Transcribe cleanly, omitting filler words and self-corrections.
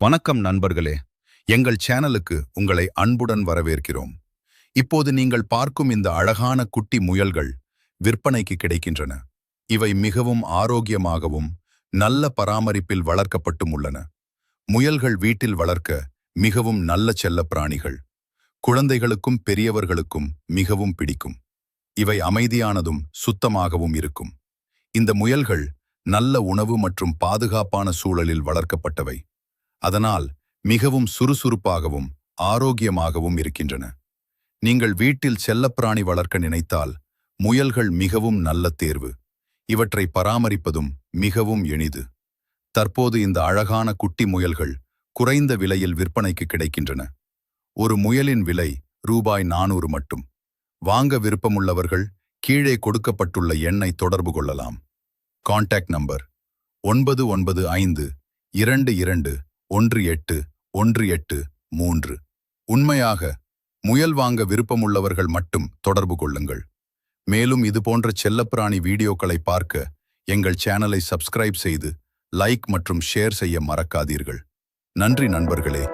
வணக்கம் நண்பர்களே, எங்கள் சேனலுக்கு உங்களை அன்புடன் வரவேற்கிறோம். இப்போது நீங்கள் பார்க்கும் இந்த அழகான குட்டி முயல்கள் விற்பனைக்கு கிடைக்கின்றன. இவை மிகவும் ஆரோக்கியமாகவும் நல்ல பராமரிப்பில் வளர்க்கப்பட்டும் உள்ளன. முயல்கள் வீட்டில் வளர்க்க மிகவும் நல்ல செல்லப்பிராணிகள். குழந்தைகளுக்கும் பெரியவர்களுக்கும் மிகவும் பிடிக்கும். இவை அமைதியானதும் சுத்தமாகவும் இருக்கும். இந்த முயல்கள் நல்ல உணவு மற்றும் பாதுகாப்பான சூழலில் வளர்க்கப்பட்டவை. அதனால் மிகவும் சுறுசுறுப்பாகவும் ஆரோக்கியமாகவும் இருக்கின்றன. நீங்கள் வீட்டில் செல்லப்பிராணி வளர்க்க நினைத்தால் முயல்கள் மிகவும் நல்ல தேர்வு. இவற்றை பராமரிப்பதும் மிகவும் எளிது. தற்போது இந்த அழகான குட்டி முயல்கள் குறைந்த விலையில் விற்பனைக்கு கிடைக்கின்றன. ஒரு முயலின் விலை ரூபாய் 400 மட்டும். வாங்க விருப்பமுள்ளவர்கள் கீழே கொடுக்கப்பட்டுள்ள எண்ணை தொடர்பு கொள்ளலாம். Contact number 9952181813. உண்மையாக முயல் வாங்க விருப்பமுள்ளவர்கள் மட்டும் தொடர்பு கொள்ளுங்கள். மேலும் இதுபோன்ற செல்லப்பிராணி வீடியோக்களை பார்க்க எங்கள் சேனலை சப்ஸ்கிரைப் செய்து லைக் மற்றும் ஷேர் செய்ய மறக்காதீர்கள். நன்றி நண்பர்களே.